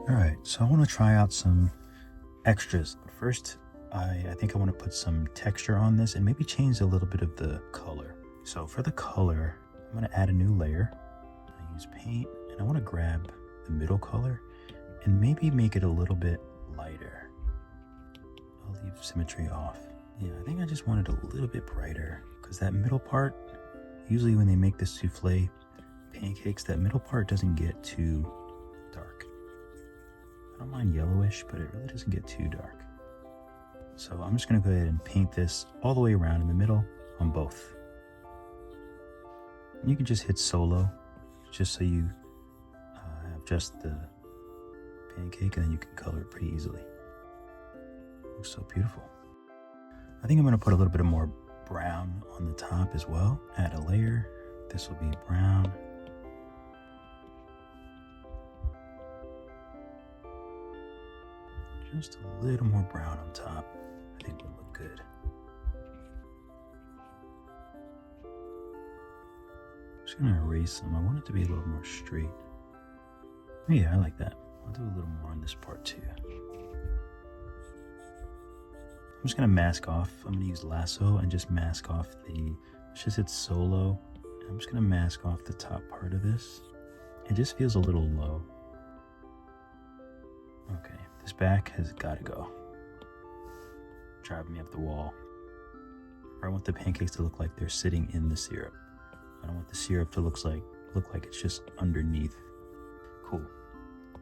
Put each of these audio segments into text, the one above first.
All right, so I want to try out some extras. But first, I think I want to put some texture on this and maybe change a little bit of the color. So for the color, I'm going to add a new layer. I use paint and I want to grab the middle color and maybe make it a little bit lighter. I'll leave symmetry off. Yeah, I think I just want it a little bit brighter because that middle part, usually when they make the souffle pancakes, that middle part doesn't get too dark. I don't mind yellowish, but it really doesn't get too dark. So I'm just going to go ahead and paint this all the way around in the middle on both. And you can just hit solo, just so you have just the pancake, and then you can color it pretty easily. Looks so beautiful. I think I'm going to put a little bit of more brown on the top as well. Add a layer. This will be brown. Just a little more brown on top. I think will look good. I'm just gonna erase some. I want it to be a little more straight. Oh yeah, I like that. I'll do a little more on this part too. I'm just gonna mask off. I'm gonna use lasso and just mask off the, let's just hit solo. I'm just gonna mask off the top part of this. It just feels a little low. Okay, this back has gotta go. Driving me up the wall. I want the pancakes to look like they're sitting in the syrup. I don't want the syrup to look like it's just underneath. Cool.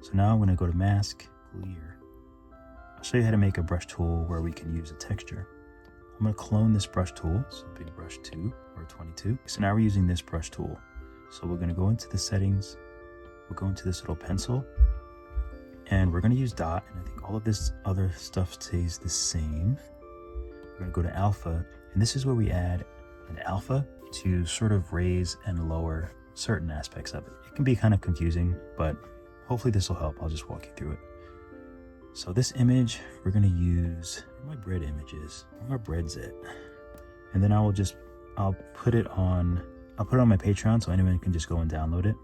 So now I'm going to go to mask, clear. I'll show you how to make a brush tool where we can use a texture. I'm going to clone this brush tool, so big brush 2 or 22. So now we're using this brush tool. So we're going to go into the settings. We'll go into this little pencil. And we're going to use dot, and I think all of this other stuff stays the same. We're going to go to alpha, and this is where we add an alpha to sort of raise and lower certain aspects of it. It can be kind of confusing, but hopefully this will help. I'll just walk you through it. So this image, we're going to use where my bread image is. Where my bread's at. And then I'll put it on my Patreon so anyone can just go and download it.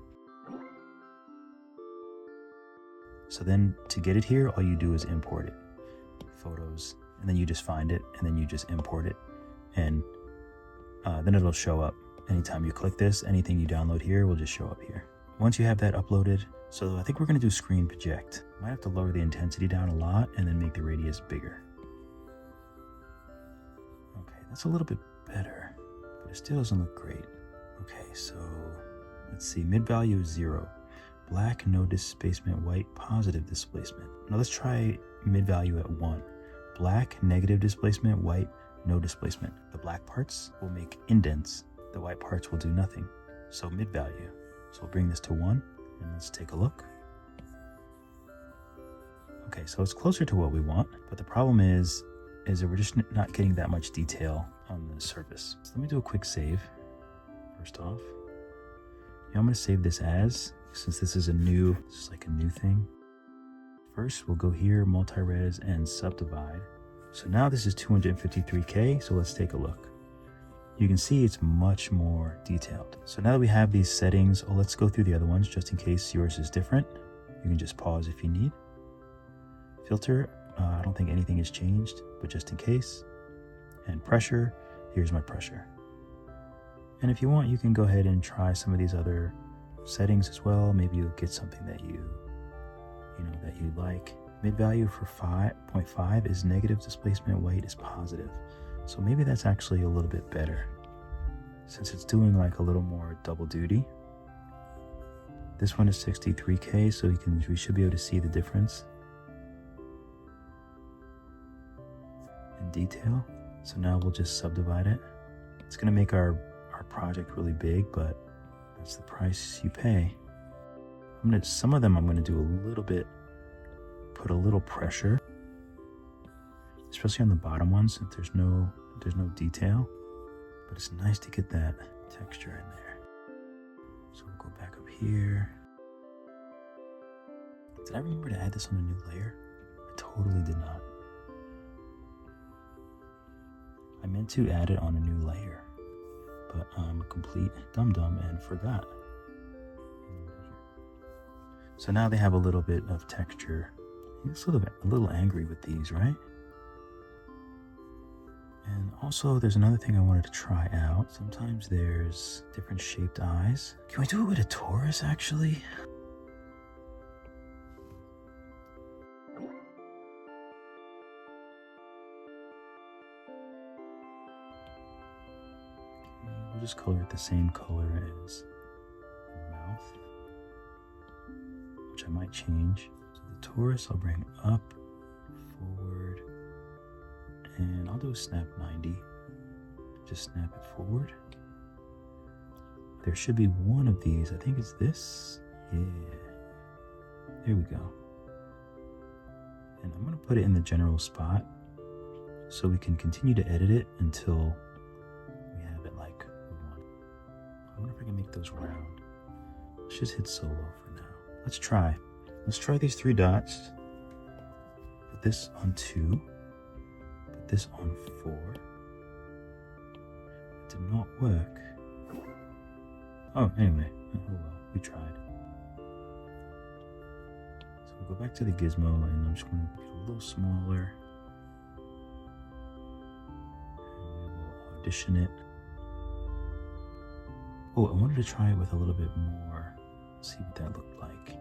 So then to get it here, all you do is import it. Photos, and then you just find it, and then you just import it. And then it'll show up. Anytime you click this, anything you download here will just show up here. Once you have that uploaded, so I think we're gonna do screen project. Might have to lower the intensity down a lot and then make the radius bigger. Okay, that's a little bit better, but it still doesn't look great. Okay, so let's see, mid value is 0. Black, no displacement, white, positive displacement. Now let's try mid value at 1. Black, negative displacement, white, no displacement. The black parts will make indents. The white parts will do nothing. So mid value. So we'll bring this to 1 and let's take a look. Okay, so it's closer to what we want, but the problem is that we're just not getting that much detail on the surface. So let me do a quick save. First off, I'm gonna save this as, since this is like a new thing. First, we'll go here, multi-res and subdivide. So now this is 253K, so let's take a look. You can see it's much more detailed. So now that we have these settings, let's go through the other ones just in case yours is different. You can just pause if you need. Filter, I don't think anything has changed, but just in case. And pressure, here's my pressure. And if you want, you can go ahead and try some of these other settings as well. Maybe you'll get something that you like. Mid value for 5.5 is negative displacement, white is positive. So maybe that's actually a little bit better since it's doing like a little more double duty. This one is 63K, so we should be able to see the difference in detail. So now we'll just subdivide it. It's gonna make our project really big, but that's the price you pay. Some of them I'm gonna do a little bit, put a little pressure, especially on the bottom ones since there's no detail, but it's nice to get that texture in there. So we'll go back up here. Did I remember to add this on a new layer? I totally did not. I meant to add it on a new layer, but I'm a complete dum-dum and forgot. So now they have a little bit of texture. He looks a little angry with these, right? And also there's another thing I wanted to try out. Sometimes there's different shaped eyes. Can we do it with a torus actually? We'll just color it the same color as the mouth, which I might change. So the torus I'll bring up, forward, and I'll do a snap 90. Just snap it forward. There should be one of these. I think it's this. Yeah. There we go. And I'm going to put it in the general spot so we can continue to edit it until we have it like we want. I wonder if I can make those round. Let's just hit solo for now. Let's try. Let's try these 3 dots. Put this on 2. Put this on 4. It did not work. Oh, anyway. Oh well, we tried. So we'll go back to the gizmo and I'm just going to get a little smaller. And we will audition it. Oh, I wanted to try it with a little bit more. See what that looked like.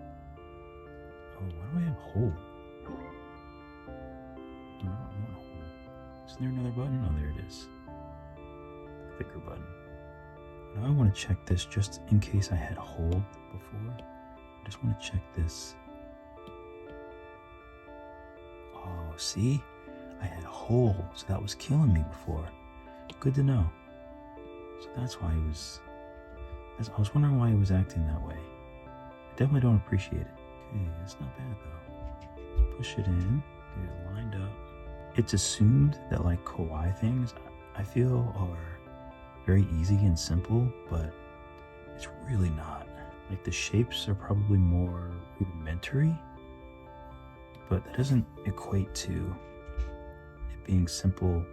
Oh, why do I have hole? No, I don't want a hole. Isn't there another button? Oh, there it is. The thicker button. Now I want to check this just in case I had hole before. I just want to check this. Oh, see? I had hole, so that was killing me before. Good to know. So that's why he was... I was wondering why he was acting that way. I definitely don't appreciate it. Okay, that's not bad though. Let's push it in, get it lined up. It's assumed that like kawaii things, I feel are very easy and simple, but it's really not. Like the shapes are probably more rudimentary, but that doesn't equate to it being simple,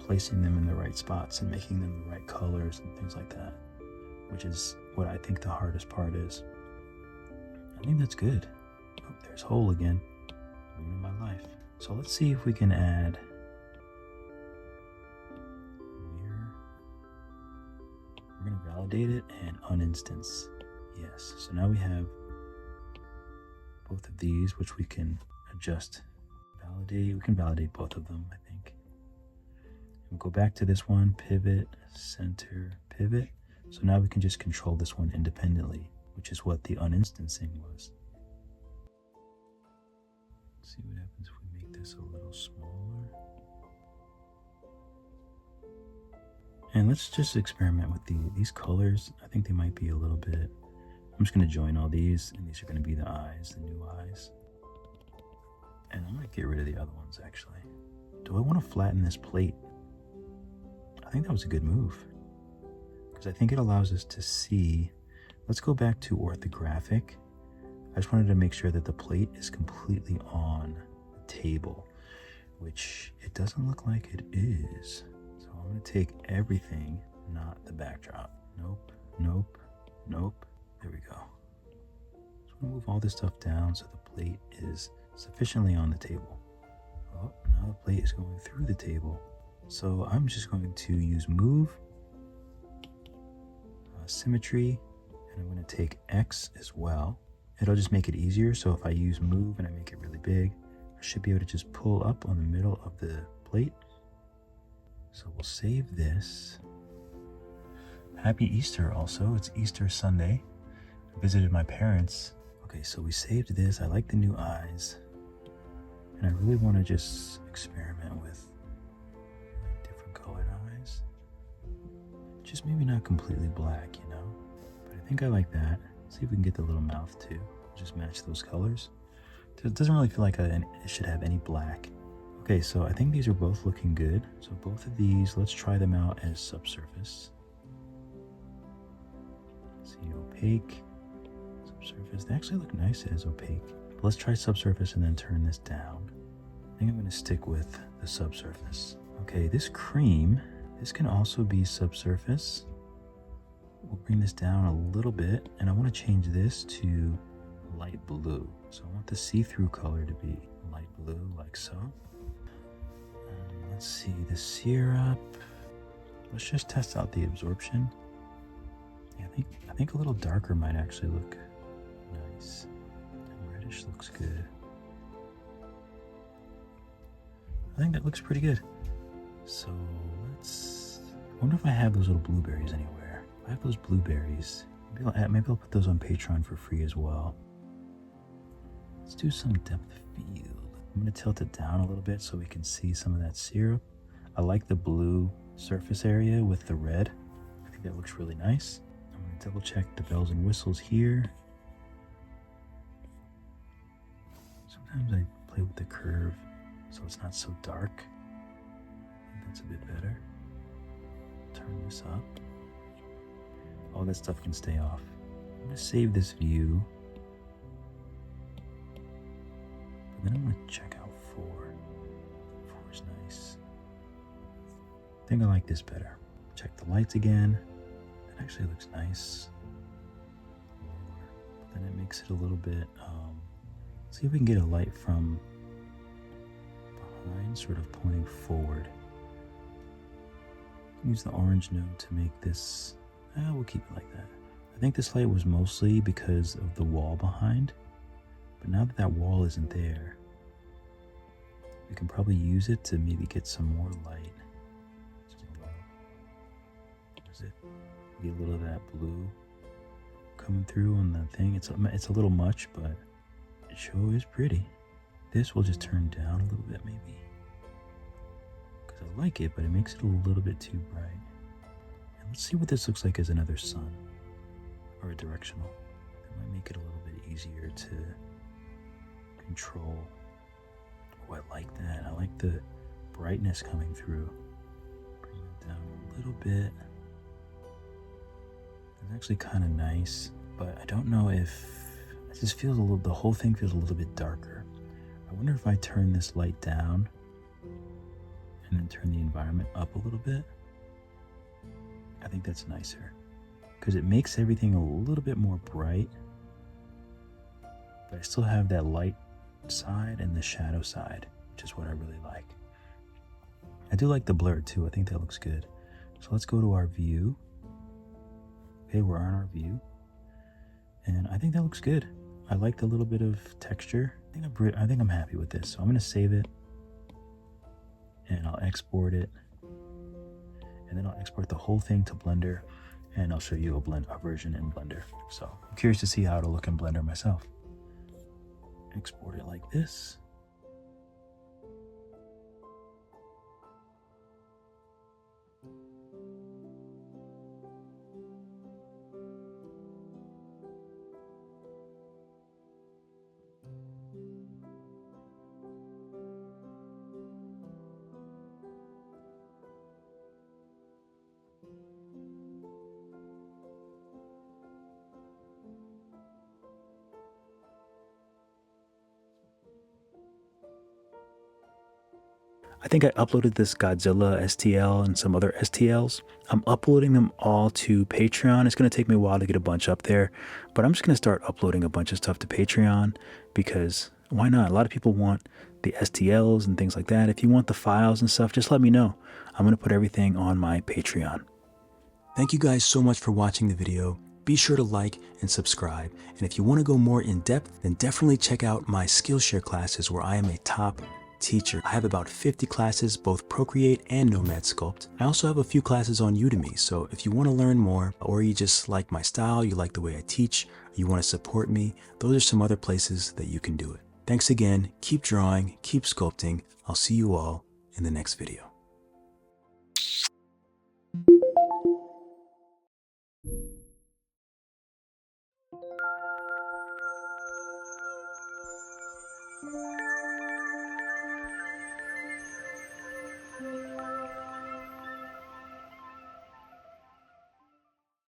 placing them in the right spots and making them the right colors and things like that, which is what I think the hardest part is. I think that's good. Oh, there's hole again. Ruining my life. So let's see if we can add mirror. We're going to validate it and uninstance. Yes. So now we have both of these, which we can adjust. Validate. We can validate both of them, I think. We'll go back to this one. Pivot, center, pivot. So now we can just control this one independently, which is what the uninstancing was. Let's see what happens if we make this a little smaller. And let's just experiment with these colors. I think they might be a little bit... I'm just going to join all these, and these are going to be the eyes, the new eyes. And I'm going to get rid of the other ones, actually. Do I want to flatten this plate? I think that was a good move, because I think it allows us to see... Let's go back to orthographic. I just wanted to make sure that the plate is completely on the table, which it doesn't look like it is. So I'm going to take everything, not the backdrop. Nope, nope, nope. There we go. So I'm going to move all this stuff down so the plate is sufficiently on the table. Oh, now the plate is going through the table. So I'm just going to use move, symmetry, and I'm going to take X as well. It'll just make it easier. So if I use move and I make it really big, I should be able to just pull up on the middle of the plate. So we'll save this. Happy Easter also. It's Easter Sunday. I visited my parents. Okay, so we saved this. I like the new eyes. And I really want to just experiment with different colored eyes. Just maybe not completely black, you know? But I think I like that. See if we can get the little mouth too. Just match those colors. It doesn't really feel like it should have any black. Okay, so I think these are both looking good. So both of these, let's try them out as subsurface. See, opaque, subsurface. They actually look nice as opaque. But let's try subsurface and then turn this down. I think I'm going to stick with the subsurface. Okay, this cream, this can also be subsurface. We'll bring this down a little bit, and I want to change this to light blue. So I want the see-through color to be light blue, like so. Let's see the syrup. Let's just test out the absorption. Yeah, I think a little darker might actually look nice. And reddish looks good. I think that looks pretty good. So let's, I wonder if I have those little blueberries anywhere. If I have those blueberries, maybe I'll put those on Patreon for free as well. Let's do some depth of field. I'm gonna tilt it down a little bit so we can see some of that syrup. I like the blue surface area with the red. I think that looks really nice. I'm gonna double check the bells and whistles here. Sometimes I play with the curve so it's not so dark. I think that's a bit better. Turn this up. All that stuff can stay off. I'm gonna save this view. But then I'm gonna check out 4. 4 is nice. I think I like this better. Check the lights again. It actually looks nice. But then it makes it a little bit, see if we can get a light from behind, sort of pointing forward. Use the orange node to make this, we'll keep it like that. I think this light was mostly because of the wall behind, but now that that wall isn't there, we can probably use it to maybe get some more light. Is it? Get a little of that blue coming through on the thing. It's a little much, but it sure is pretty. This will just turn down a little bit maybe, because I like it, but it makes it a little bit too bright. And let's see what this looks like as another sun or a directional. That might make it a little bit easier to control. Oh, I like that. I like the brightness coming through. Bring it down a little bit. It's actually kind of nice, but I don't know if it just feels a little, the whole thing feels a little bit darker. I wonder if I turn this light down and then turn the environment up a little bit. I think that's nicer because it makes everything a little bit more bright, but I still have that light side and the shadow side, which is what I really like. I do like the blur too. I think that looks good. So let's go to our view. Okay, we're on our view, and I think that looks good. I like the little bit of texture. I think I'm happy with this. So I'm gonna save it, and I'll export it, and then I'll export the whole thing to Blender, and I'll show you a version in Blender. So I'm curious to see how it'll look in Blender myself. Export it like this. I think I uploaded this Godzilla STL and some other STLs. I'm uploading them all to Patreon. It's going to take me a while to get a bunch up there, but I'm just going to start uploading a bunch of stuff to Patreon because why not? A lot of people want the STLs and things like that. If you want the files and stuff, just let me know. I'm going to put everything on my Patreon. Thank you guys so much for watching the video. Be sure to like and subscribe. And if you want to go more in depth, then definitely check out my Skillshare classes where I am a top teacher. I have about 50 classes, both Procreate and Nomad Sculpt. I also have a few classes on Udemy, so if you want to learn more, or you just like my style, you like the way I teach, you want to support me, those are some other places that you can do it. Thanks again, keep drawing, keep sculpting. I'll see you all in the next video.